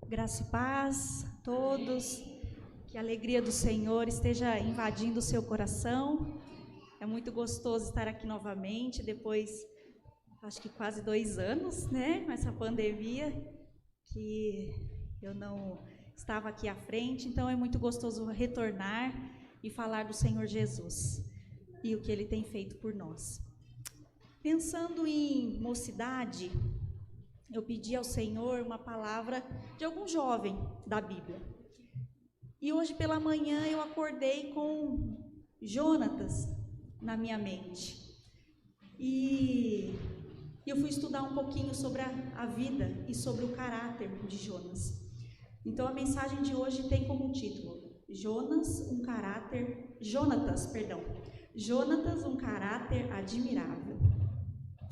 Graça e paz a todos, que a alegria do Senhor esteja invadindo o seu coração. É muito gostoso estar aqui novamente, depois, acho que quase 2 anos, né, com essa pandemia, que eu não estava aqui à frente, então é muito gostoso retornar e falar do Senhor Jesus e o que Ele tem feito por nós. Pensando em mocidade, eu pedi ao Senhor uma palavra de algum jovem da Bíblia. E hoje pela manhã eu acordei com Jonatas na minha mente. E eu fui estudar um pouquinho sobre a vida e sobre o caráter de Jonas. Então a mensagem de hoje tem como título Jonatas, um caráter admirável.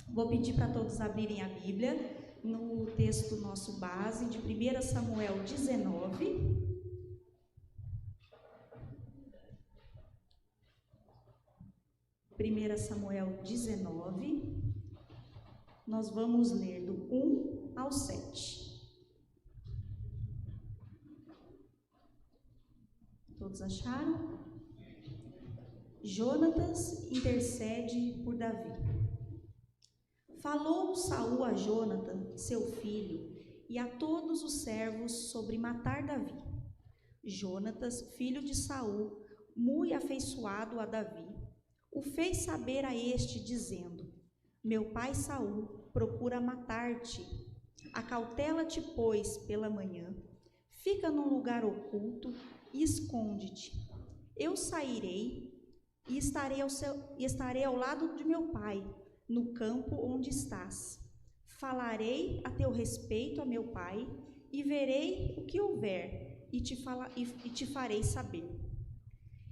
Vou pedir para todos abrirem a Bíblia no texto nosso base de 1 Samuel 19. Samuel 19, nós vamos ler do 1 ao 7. Todos acharam? Jonatas intercede por Davi. Falou Saul a Jonatã, seu filho, e a todos os servos sobre matar Davi. Jonatas, filho de Saul, muito afeiçoado a Davi, o fez saber a este, dizendo: Meu pai Saul procura matar-te. Acautela-te, pois, pela manhã, fica num lugar oculto e esconde-te. Eu sairei e estarei ao lado de meu pai, no campo onde estás. Falarei a teu respeito a meu pai, e verei o que houver, e te farei saber.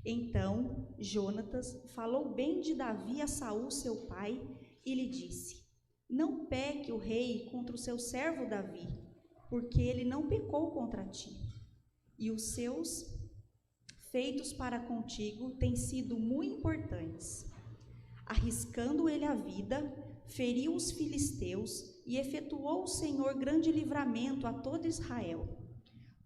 Então Jonatas falou bem de Davi a Saul, seu pai, e lhe disse: Não peque o rei contra o seu servo Davi, porque ele não pecou contra ti. E os seus feitos para contigo têm sido muito importantes. Arriscando ele a vida, feriu os filisteus e efetuou o Senhor grande livramento a todo Israel.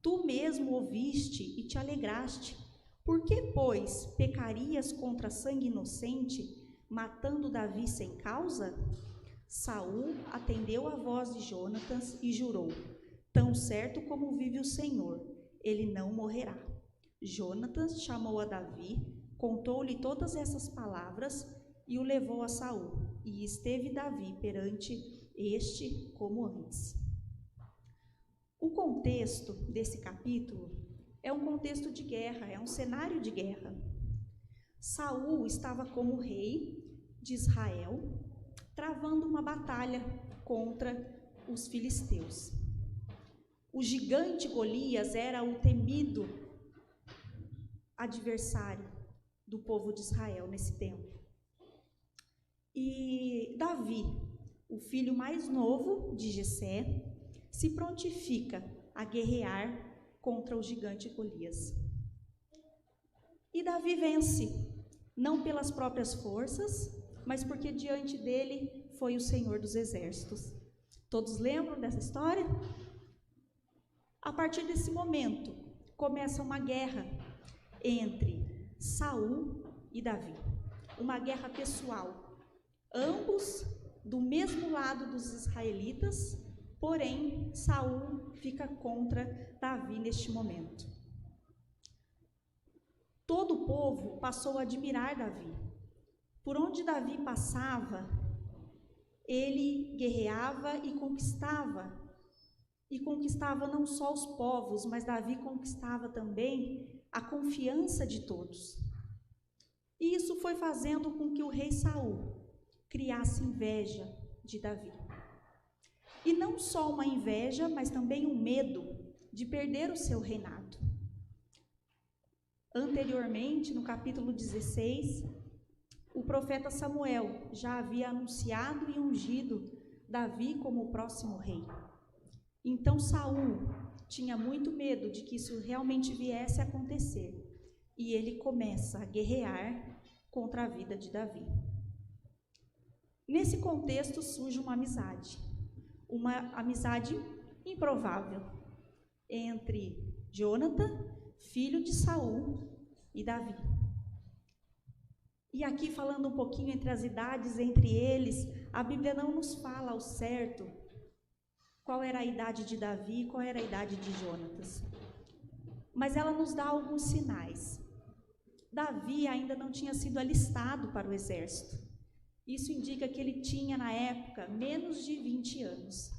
Tu mesmo ouviste e te alegraste. Por que, pois, pecarias contra sangue inocente, matando Davi sem causa? Saul atendeu a voz de Jonatas e jurou: Tão certo como vive o Senhor, ele não morrerá. Jonatas chamou a Davi, contou-lhe todas essas palavras e o levou a Saul, e esteve Davi perante este como antes. O contexto desse capítulo é um contexto de guerra, é um cenário de guerra. Saul estava como rei de Israel, travando uma batalha contra os filisteus. O gigante Golias era o temido adversário do povo de Israel nesse tempo. E Davi, o filho mais novo de Jessé, se prontifica a guerrear contra o gigante Golias. E Davi vence, não pelas próprias forças, mas porque diante dele foi o Senhor dos Exércitos. Todos lembram dessa história? A partir desse momento, começa uma guerra entre Saul e Davi. Uma guerra pessoal. Ambos do mesmo lado dos israelitas, porém Saul fica contra Davi neste momento. Todo o povo passou a admirar Davi. Por onde Davi passava, ele guerreava e conquistava não só os povos, mas Davi conquistava também a confiança de todos. E isso foi fazendo com que o rei Saul criasse inveja de Davi. E não só uma inveja, mas também um medo de perder o seu reinado. Anteriormente, no capítulo 16, o profeta Samuel já havia anunciado e ungido Davi como o próximo rei. Então Saul tinha muito medo de que isso realmente viesse a acontecer, e ele começa a guerrear contra a vida de Davi. Nesse contexto surge uma amizade improvável. entre Jonathan, filho de Saul, e Davi. E aqui, falando um pouquinho entre as idades entre eles, a Bíblia não nos fala ao certo qual era a idade de Davi e qual era a idade de Jonatas. Mas ela nos dá alguns sinais. Davi ainda não tinha sido alistado para o exército. Isso indica que ele tinha, na época, menos de 20 anos.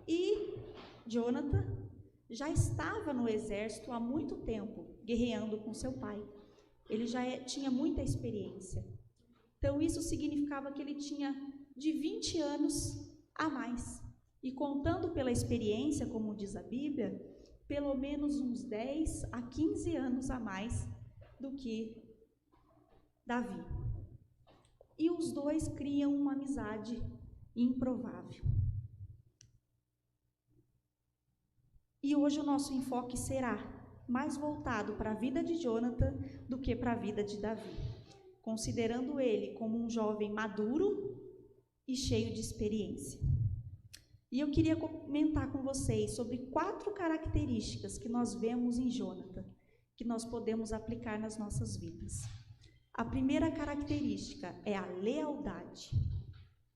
E Jonathan já estava no exército há muito tempo, guerreando com seu pai. Ele já tinha muita experiência. Então, isso significava que ele tinha de 20 anos a mais. E contando pela experiência, como diz a Bíblia, pelo menos uns 10 a 15 anos a mais do que Davi. E os dois criam uma amizade improvável. E hoje o nosso enfoque será mais voltado para a vida de Jonathan do que para a vida de Davi, considerando ele como um jovem maduro e cheio de experiência. E eu queria comentar com vocês sobre 4 características que nós vemos em Jonathan, que nós podemos aplicar nas nossas vidas. A primeira característica é a lealdade.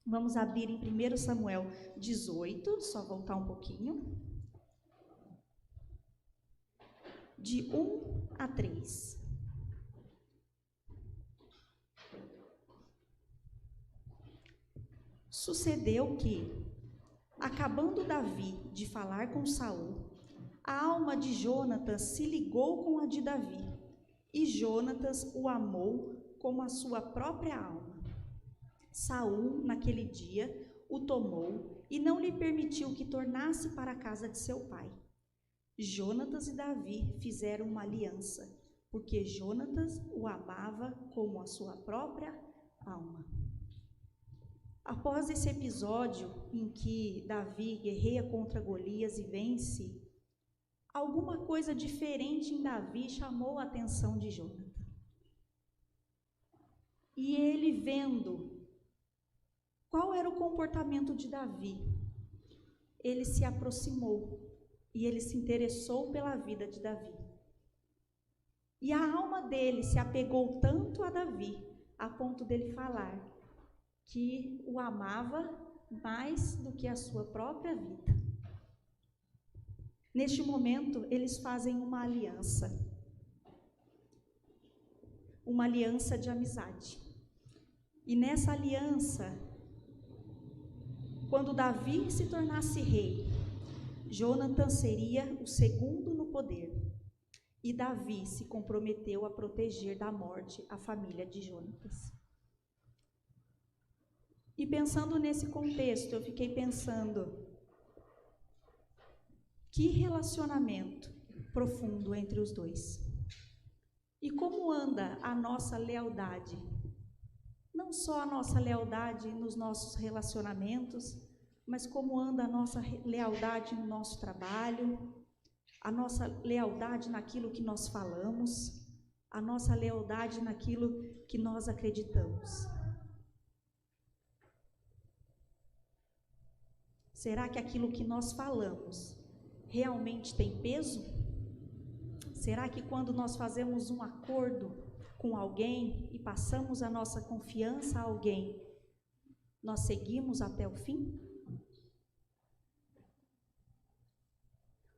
Vamos abrir em 1 Samuel 18, só voltar um pouquinho. De 1 a 3. Sucedeu que, acabando Davi de falar com Saul, a alma de Jonatas se ligou com a de Davi, e Jonatas o amou como a sua própria alma. Saul, naquele dia, o tomou e não lhe permitiu que tornasse para a casa de seu pai. Jonatas e Davi fizeram uma aliança, porque Jonatas o amava como a sua própria alma. Após esse episódio em que Davi guerreia contra Golias e vence, alguma coisa diferente em Davi chamou a atenção de Jonathan. E ele, vendo qual era o comportamento de Davi, ele se aproximou e ele se interessou pela vida de Davi. E a alma dele se apegou tanto a Davi, a ponto dele falar que o amava mais do que a sua própria vida. Neste momento, eles fazem uma aliança de amizade. E nessa aliança, quando Davi se tornasse rei, Jonathan seria o segundo no poder. E Davi se comprometeu a proteger da morte a família de Jonatas. E pensando nesse contexto, eu fiquei pensando, que relacionamento profundo entre os dois. E como anda a nossa lealdade? Não só a nossa lealdade nos nossos relacionamentos, mas como anda a nossa lealdade no nosso trabalho, a nossa lealdade naquilo que nós falamos, a nossa lealdade naquilo que nós acreditamos. Será que aquilo que nós falamos realmente tem peso? Será que quando nós fazemos um acordo com alguém e passamos a nossa confiança a alguém, nós seguimos até o fim?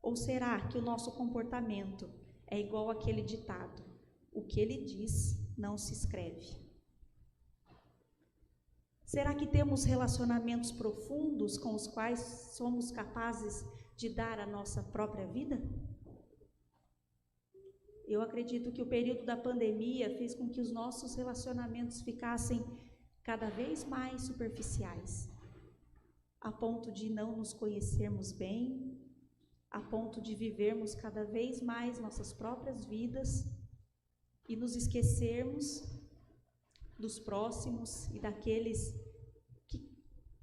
Ou será que o nosso comportamento é igual àquele ditado: o que ele diz não se escreve? Será que temos relacionamentos profundos com os quais somos capazes de dar a nossa própria vida? Eu acredito que o período da pandemia fez com que os nossos relacionamentos ficassem cada vez mais superficiais, a ponto de não nos conhecermos bem, a ponto de vivermos cada vez mais nossas próprias vidas e nos esquecermos dos próximos e daqueles que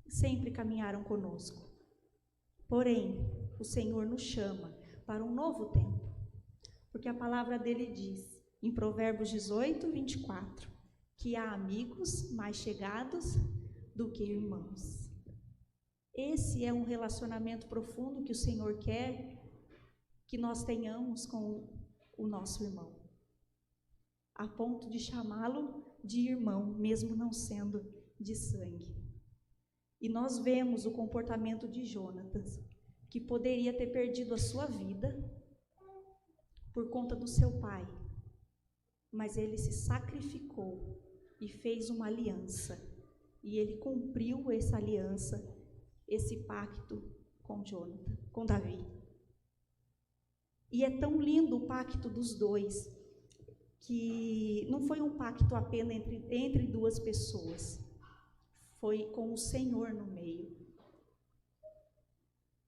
sempre caminharam conosco. Porém, o Senhor nos chama para um novo tempo, porque a palavra dele diz, em Provérbios 18, 24, que há amigos mais chegados do que irmãos. Esse é um relacionamento profundo que o Senhor quer que nós tenhamos com o nosso irmão, a ponto de chamá-lo de irmão, mesmo não sendo de sangue. E nós vemos o comportamento de Jonatas, que poderia ter perdido a sua vida por conta do seu pai, mas ele se sacrificou e fez uma aliança, e ele cumpriu essa aliança, esse pacto com Davi. E é tão lindo o pacto dos dois, que não foi um pacto apenas entre duas pessoas, foi com o Senhor no meio.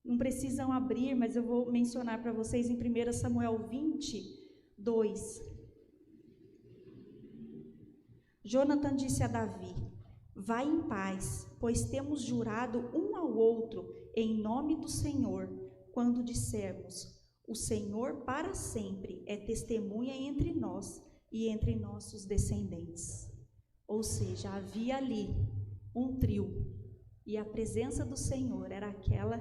Não precisam abrir, mas eu vou mencionar para vocês em 1 Samuel 22. Jonatan disse a Davi: vai em paz, pois temos jurado um ao outro em nome do Senhor, quando dissermos: o Senhor para sempre é testemunha entre nós e entre nossos descendentes. Ou seja, havia ali um trio, e a presença do Senhor era aquela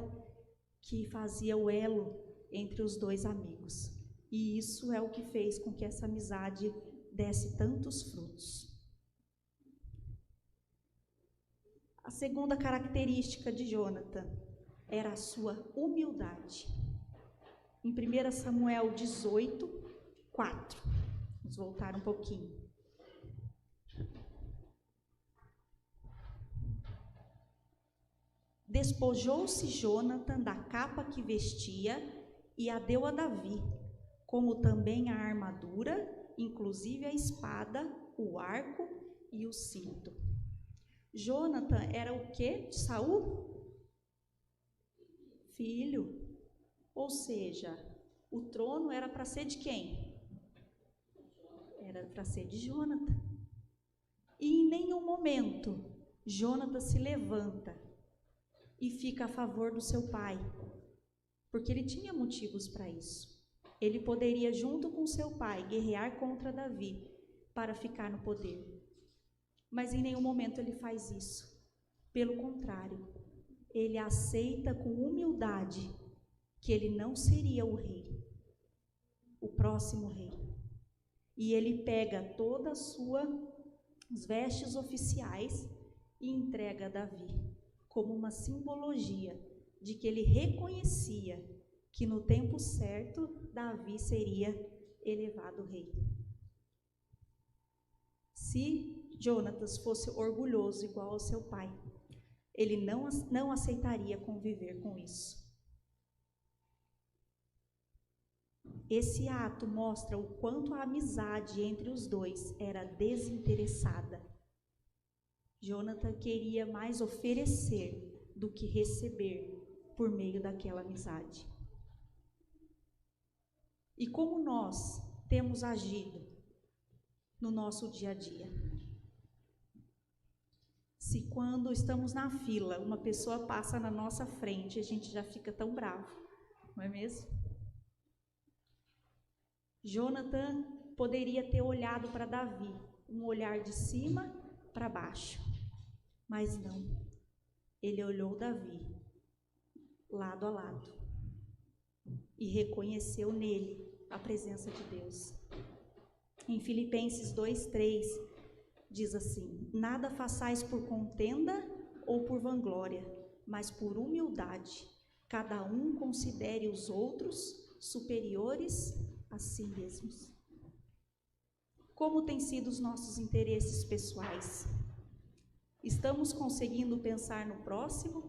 que fazia o elo entre os dois amigos. E isso é o que fez com que essa amizade desse tantos frutos. A segunda característica de Jonatan era a sua humildade. Em 1 Samuel 18, 4. Vamos voltar um pouquinho. Despojou-se Jonatan da capa que vestia e a deu a Davi, como também a armadura, inclusive a espada, o arco e o cinto. Jonatan era o quê de Saul? Filho. Ou seja, o trono era para ser de quem? Era para ser de Jonatan. E em nenhum momento Jonatan se levanta e fica a favor do seu pai, porque ele tinha motivos para isso. Ele poderia, junto com seu pai, guerrear contra Davi para ficar no poder. Mas em nenhum momento ele faz isso. Pelo contrário, ele aceita com humildade que ele não seria o rei, o próximo rei. E ele pega todas as suas vestes oficiais e entrega a Davi, como uma simbologia de que ele reconhecia que no tempo certo Davi seria elevado rei. Se Jonatas fosse orgulhoso igual ao seu pai, ele não aceitaria conviver com isso. Esse ato mostra o quanto a amizade entre os dois era desinteressada. Jonatan queria mais oferecer do que receber por meio daquela amizade. E como nós temos agido no nosso dia a dia? Se quando estamos na fila, uma pessoa passa na nossa frente, a gente já fica tão bravo, não é mesmo? Jonatan poderia ter olhado para Davi, um olhar de cima para baixo, mas não. Ele olhou Davi lado a lado e reconheceu nele a presença de Deus. Em Filipenses 2:3 diz assim: nada façais por contenda ou por vanglória, mas por humildade, cada um considere os outros superiores a si mesmos. Como têm sido os nossos interesses pessoais? Estamos conseguindo pensar no próximo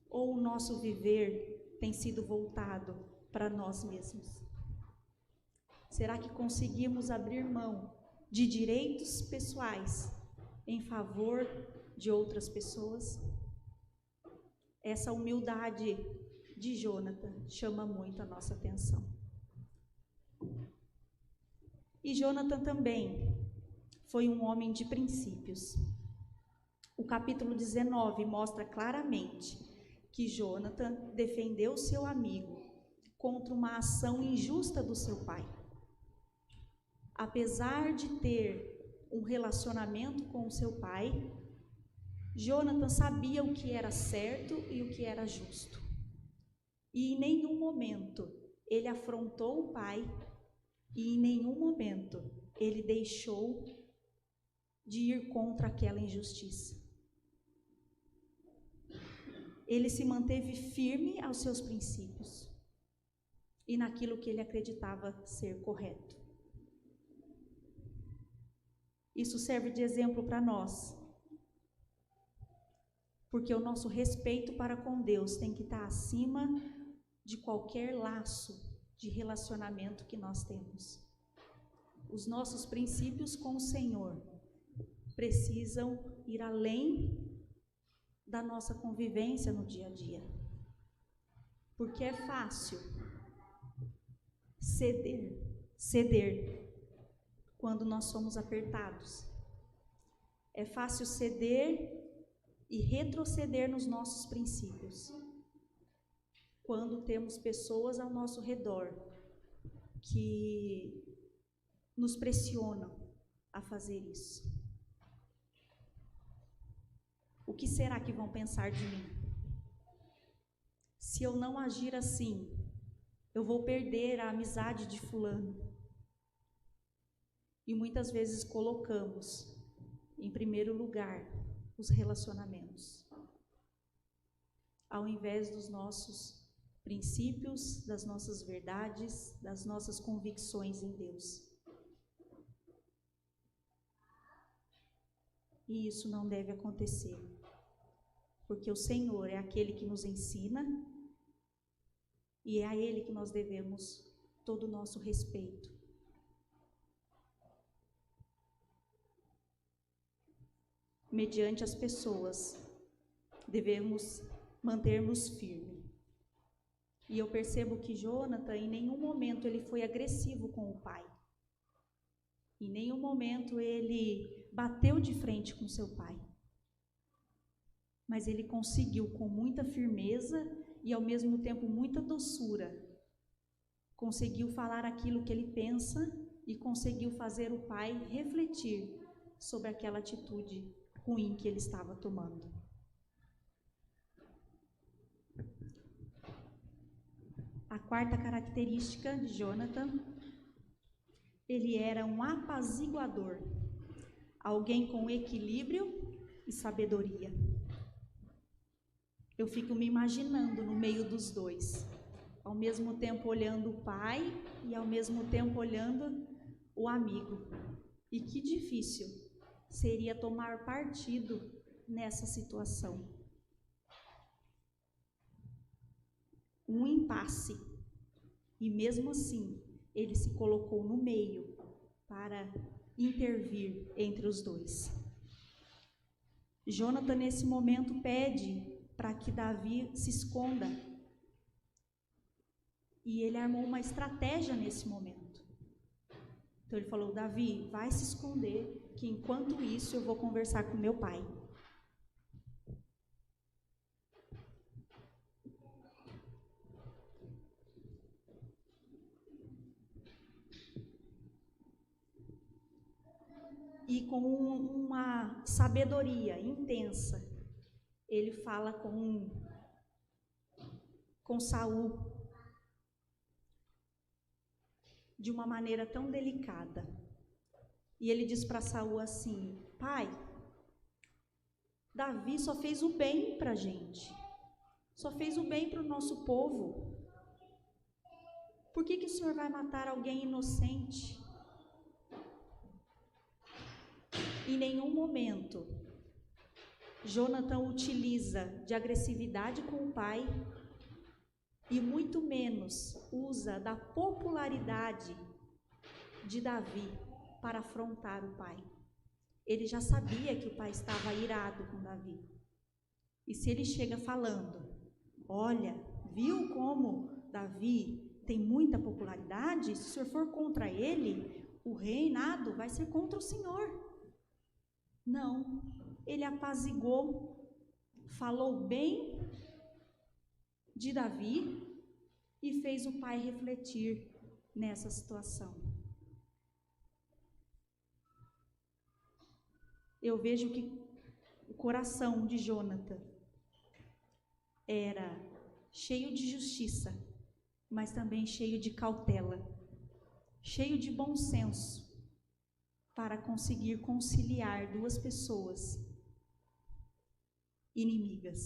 ou o nosso viver tem sido voltado para nós mesmos? Será que conseguimos abrir mão de direitos pessoais em favor de outras pessoas? Essa humildade de Jonatan chama muito a nossa atenção. E Jonatan também foi um homem de princípios. O capítulo 19 mostra claramente que Jonatan defendeu seu amigo contra uma ação injusta do seu pai. Apesar de ter um relacionamento com o seu pai, Jônatas sabia o que era certo e o que era justo. E em nenhum momento ele afrontou o pai, e em nenhum momento ele deixou de ir contra aquela injustiça. Ele se manteve firme aos seus princípios e naquilo que ele acreditava ser correto. Isso serve de exemplo para nós, porque o nosso respeito para com Deus tem que estar acima de qualquer laço de relacionamento que nós temos. Os nossos princípios com o Senhor precisam ir além da nossa convivência no dia a dia, porque é fácil ceder quando nós somos apertados. É fácil ceder e retroceder nos nossos princípios quando temos pessoas ao nosso redor que nos pressionam a fazer isso. O que será que vão pensar de mim? Se eu não agir assim, eu vou perder a amizade de fulano. E muitas vezes colocamos em primeiro lugar os relacionamentos, ao invés dos nossos princípios, das nossas verdades, das nossas convicções em Deus. E isso não deve acontecer, porque o Senhor é aquele que nos ensina e é a Ele que nós devemos todo o nosso respeito. Mediante as pessoas, devemos manter-nos firmes. E eu percebo que Jônatas, em nenhum momento ele foi agressivo com o pai. Em nenhum momento ele bateu de frente com seu pai. Mas ele conseguiu, com muita firmeza e ao mesmo tempo muita doçura, conseguiu falar aquilo que ele pensa e conseguiu fazer o pai refletir sobre aquela atitude ruim que ele estava tomando. A quarta característica de Jônatas, ele era um apaziguador, alguém com equilíbrio e sabedoria. Eu fico me imaginando no meio dos dois, ao mesmo tempo olhando o pai e ao mesmo tempo olhando o amigo. E que difícil seria tomar partido nessa situação. Um impasse. E mesmo assim, ele se colocou no meio para intervir entre os dois. Jônatas, nesse momento, pede para que Davi se esconda. E ele armou uma estratégia nesse momento. Então ele falou: Davi, vai se esconder, que enquanto isso eu vou conversar com meu pai. E com uma sabedoria intensa, ele fala com Saul de uma maneira tão delicada. E ele diz para Saul assim: pai, Davi só fez o bem para a gente, só fez o bem para o nosso povo. Por que o Senhor vai matar alguém inocente? Em nenhum momento Jônatas utiliza de agressividade com o pai e muito menos usa da popularidade de Davi para afrontar o pai. Ele já sabia que o pai estava irado com Davi. E se ele chega falando: olha, viu como Davi tem muita popularidade? Se o senhor for contra ele, o reinado vai ser contra o senhor. Não, ele apaziguou, falou bem de Davi e fez o pai refletir nessa situação. Eu vejo que o coração de Jônatan era cheio de justiça, mas também cheio de cautela, cheio de bom senso, para conseguir conciliar duas pessoas inimigas.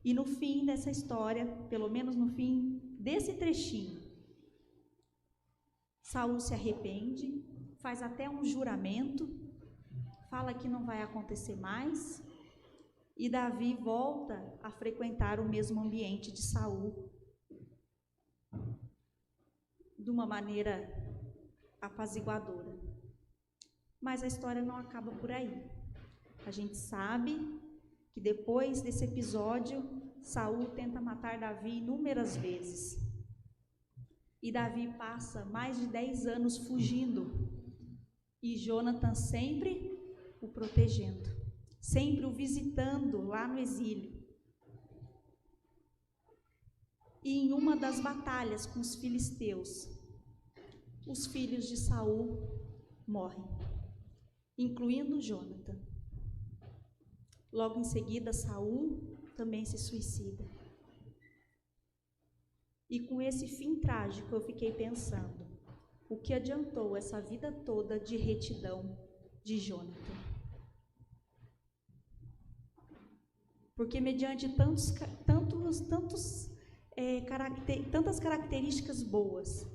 E no fim dessa história, pelo menos no fim desse trechinho, Saul se arrepende, faz até um juramento, fala que não vai acontecer mais, e Davi volta a frequentar o mesmo ambiente de Saul, de uma maneira apaziguadora. Mas a história não acaba por aí. A gente sabe que depois desse episódio, Saul tenta matar Davi inúmeras vezes. E Davi passa mais de 10 anos fugindo. E Jônatan sempre o protegendo, sempre o visitando lá no exílio. E em uma das batalhas com os filisteus, os filhos de Saul morrem, incluindo Jônatan. Logo em seguida, Saul também se suicida. E com esse fim trágico, eu fiquei pensando, o que adiantou essa vida toda de retidão de Jônatan? Porque mediante tantas características boas,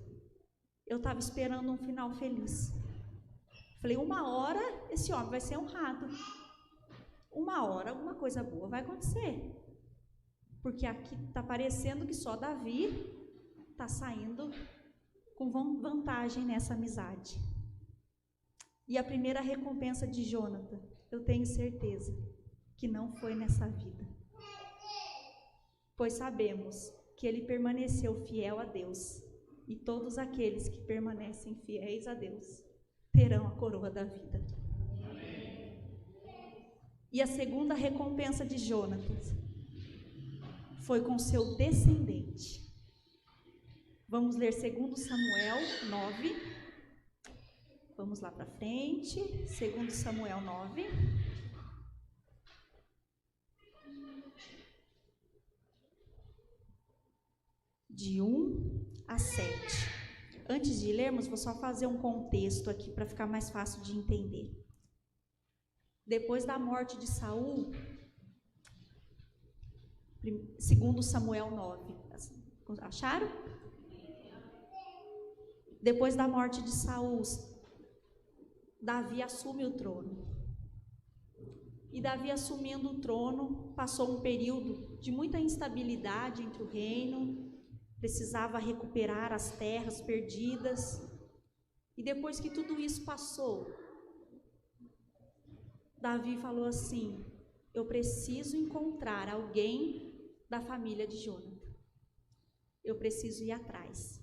eu estava esperando um final feliz. Falei, uma hora esse homem vai ser honrado. Uma hora alguma coisa boa vai acontecer. Porque aqui está parecendo que só Davi está saindo com vantagem nessa amizade. E a primeira recompensa de Jônatan, eu tenho certeza que não foi nessa vida. Pois sabemos que ele permaneceu fiel a Deus, e todos aqueles que permanecem fiéis a Deus terão a coroa da vida. E a segunda recompensa de Jônatan foi com seu descendente. Vamos ler 2 Samuel 9. Vamos lá para frente. 2 Samuel 9. De 1 a 7. Antes de lermos, vou só fazer um contexto aqui para ficar mais fácil de entender. Depois da morte de Saul, 2 Samuel 9. Acharam? Depois da morte de Saul, Davi assume o trono. E Davi, assumindo o trono, passou um período de muita instabilidade entre o reino, precisava recuperar as terras perdidas. E depois que tudo isso passou, Davi falou assim: eu preciso encontrar alguém da família de Jônatan. Eu preciso ir atrás.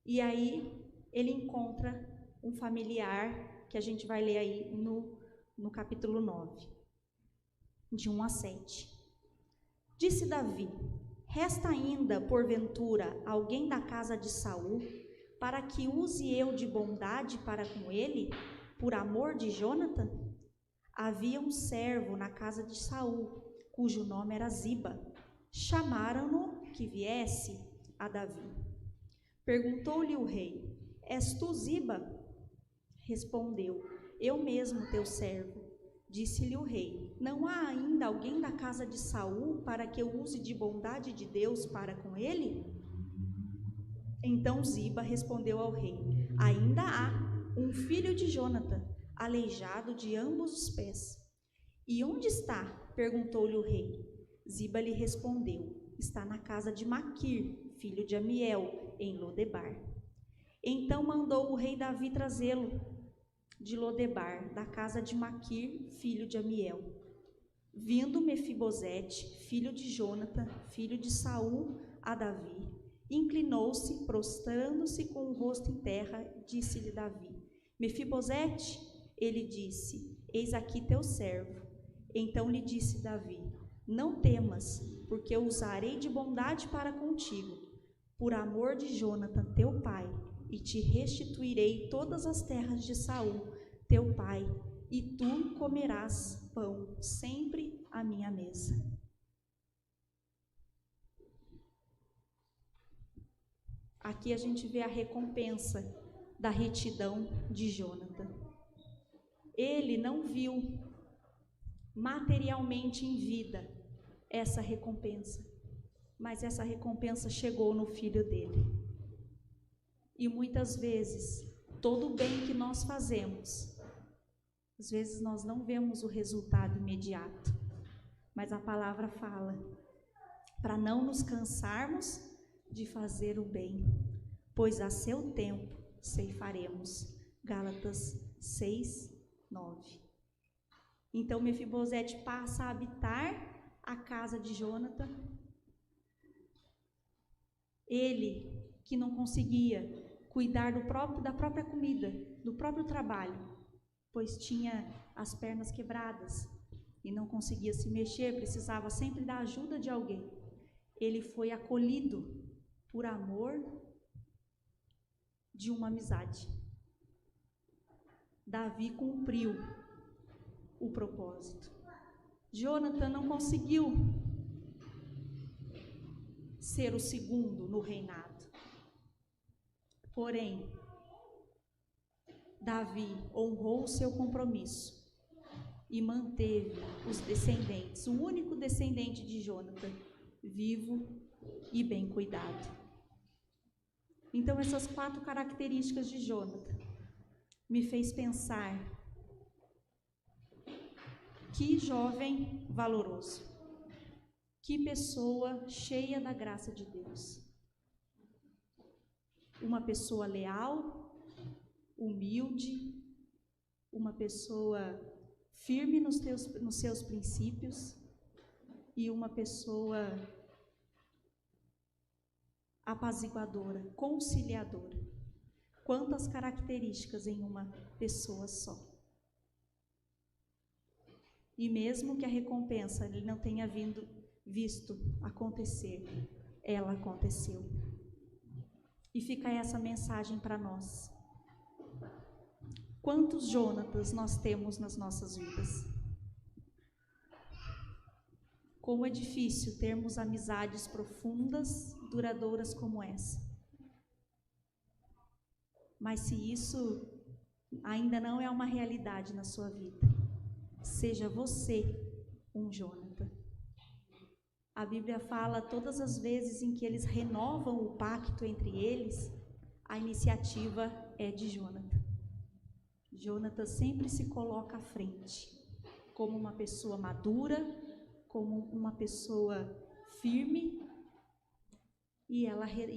E aí ele encontra um familiar que a gente vai ler aí no capítulo 9, de 1 a 7. Disse Davi: resta ainda, porventura, alguém da casa de Saul, para que use eu de bondade para com ele, por amor de Jônatan? Havia um servo na casa de Saul, cujo nome era Ziba. Chamaram-no que viesse a Davi. Perguntou-lhe o rei: és tu Ziba? Respondeu: eu mesmo, teu servo. Disse-lhe o rei: não há ainda alguém da casa de Saul para que eu use de bondade de Deus para com ele? Então Ziba respondeu ao rei: ainda há um filho de Jônatan, aleijado de ambos os pés. E onde está? Perguntou-lhe o rei. Ziba lhe respondeu: está na casa de Maquir, filho de Amiel, em Lodebar. Então mandou o rei Davi trazê-lo de Lodebar, da casa de Maquir, filho de Amiel. Vindo Mefibosete, filho de Jônatan, filho de Saul, a Davi, inclinou-se, prostrando-se com o rosto em terra, disse-lhe Davi: Mefibosete? Ele disse: eis aqui teu servo. Então lhe disse Davi: não temas, porque eu usarei de bondade para contigo, por amor de Jônatan teu pai, e te restituirei todas as terras de Saul, teu pai, e tu comerás pão sempre à minha mesa. Aqui a gente vê a recompensa da retidão de Jônatan. Ele não viu materialmente em vida essa recompensa, mas essa recompensa chegou no filho dele. E muitas vezes, todo o bem que nós fazemos, às vezes nós não vemos o resultado imediato, mas a palavra fala para não nos cansarmos de fazer o bem, pois a seu tempo ceifaremos. Gálatas 6:9. Então Mefibosete passa a habitar a casa de Jônatan. Ele que não conseguia cuidar da própria comida, do próprio trabalho, pois tinha as pernas quebradas e não conseguia se mexer, precisava sempre da ajuda de alguém. Ele foi acolhido por amor de uma amizade. Davi cumpriu o propósito. Jônatan não conseguiu ser o segundo no reinado. Porém, Davi honrou o seu compromisso e manteve os descendentes, o único descendente de Jônatan, vivo e bem cuidado. Então, essas 4 características de Jônatan me fez pensar: que jovem valoroso, que pessoa cheia da graça de Deus. Uma pessoa leal, humilde, uma pessoa firme nos seus princípios e uma pessoa apaziguadora, conciliadora. Quantas características em uma pessoa só. E mesmo que a recompensa ele não tenha visto acontecer, ela aconteceu. E fica essa mensagem para nós. Quantos Jônatas nós temos nas nossas vidas? Como é difícil termos amizades profundas, duradouras como essa. Mas se isso ainda não é uma realidade na sua vida, seja você um Jônatan. A Bíblia fala todas as vezes em que eles renovam o pacto entre eles, a iniciativa é de Jônatan. Jônatan sempre se coloca à frente, como uma pessoa madura, como uma pessoa firme, e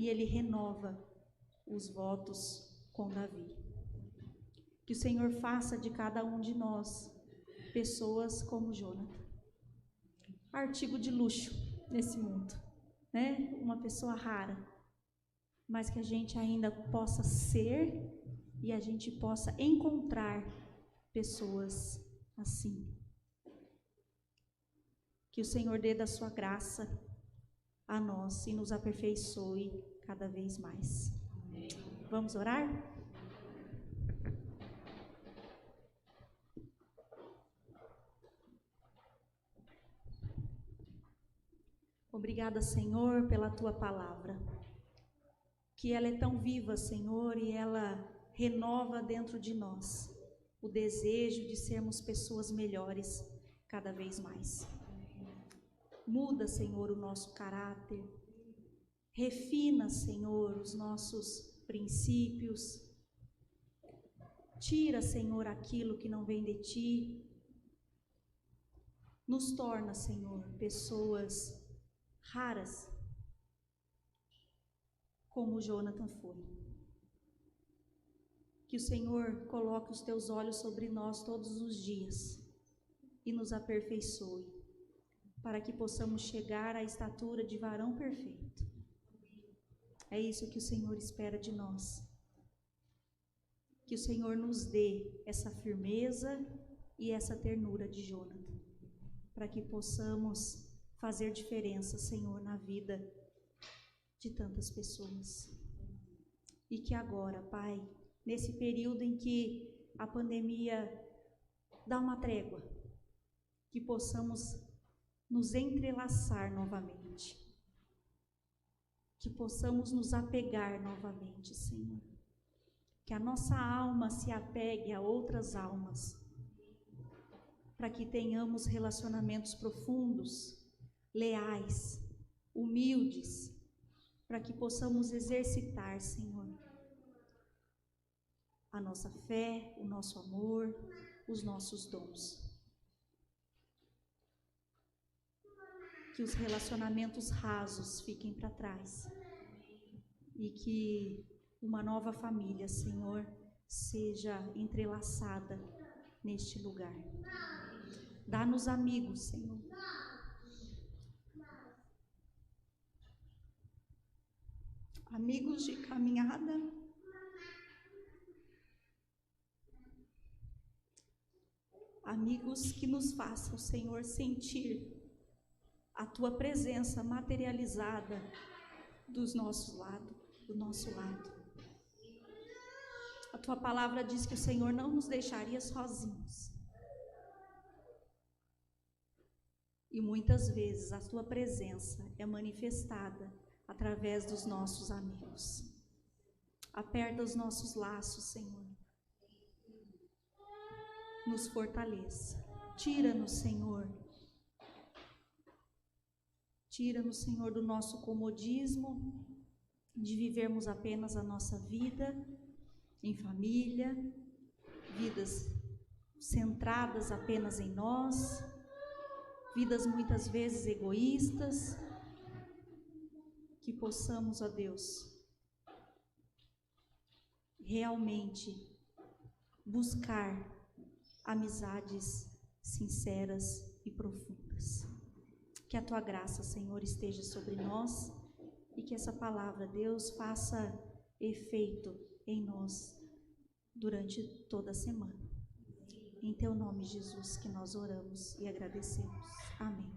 ele renova os votos com Davi. Que o Senhor faça de cada um de nós pessoas como Jônatan. Artigo de luxo nesse mundo, né? Uma pessoa rara, mas que a gente ainda possa ser e a gente possa encontrar pessoas assim. Que o Senhor dê da sua graça a nós e nos aperfeiçoe cada vez mais. Vamos orar? Obrigada, Senhor, pela tua palavra, que ela é tão viva, Senhor, e ela renova dentro de nós o desejo de sermos pessoas melhores cada vez mais. Muda, Senhor, o nosso caráter, refina, Senhor, os nossos princípios, tira, Senhor, aquilo que não vem de Ti, nos torna, Senhor, pessoas raras, como Jônatan foi. Que o Senhor coloque os Teus olhos sobre nós todos os dias e nos aperfeiçoe, para que possamos chegar à estatura de varão perfeito. É isso que o Senhor espera de nós. Que o Senhor nos dê essa firmeza e essa ternura de Jônatan, para que possamos fazer diferença, Senhor, na vida de tantas pessoas. E que agora, Pai, nesse período em que a pandemia dá uma trégua, que possamos nos entrelaçar novamente, que possamos nos apegar novamente, Senhor, que a nossa alma se apegue a outras almas, para que tenhamos relacionamentos profundos, leais, humildes, para que possamos exercitar, Senhor, a nossa fé, o nosso amor, os nossos dons. Que os relacionamentos rasos fiquem para trás e que uma nova família, Senhor, seja entrelaçada neste lugar. Dá-nos amigos, Senhor. Amigos de caminhada. Amigos que nos façam, Senhor, sentir a Tua presença materializada do nosso lado. A Tua palavra diz que o Senhor não nos deixaria sozinhos. E muitas vezes a Tua presença é manifestada através dos nossos amigos. Aperta os nossos laços, Senhor. Nos fortaleça. Tira-nos, Senhor. Tira-nos, Senhor, do nosso comodismo, de vivermos apenas a nossa vida em família, vidas centradas apenas em nós, vidas muitas vezes egoístas. Que possamos, ó Deus, realmente buscar amizades sinceras e profundas. Que a Tua graça, Senhor, esteja sobre nós e que essa palavra, Deus, faça efeito em nós durante toda a semana. Em Teu nome, Jesus, que nós oramos e agradecemos. Amém.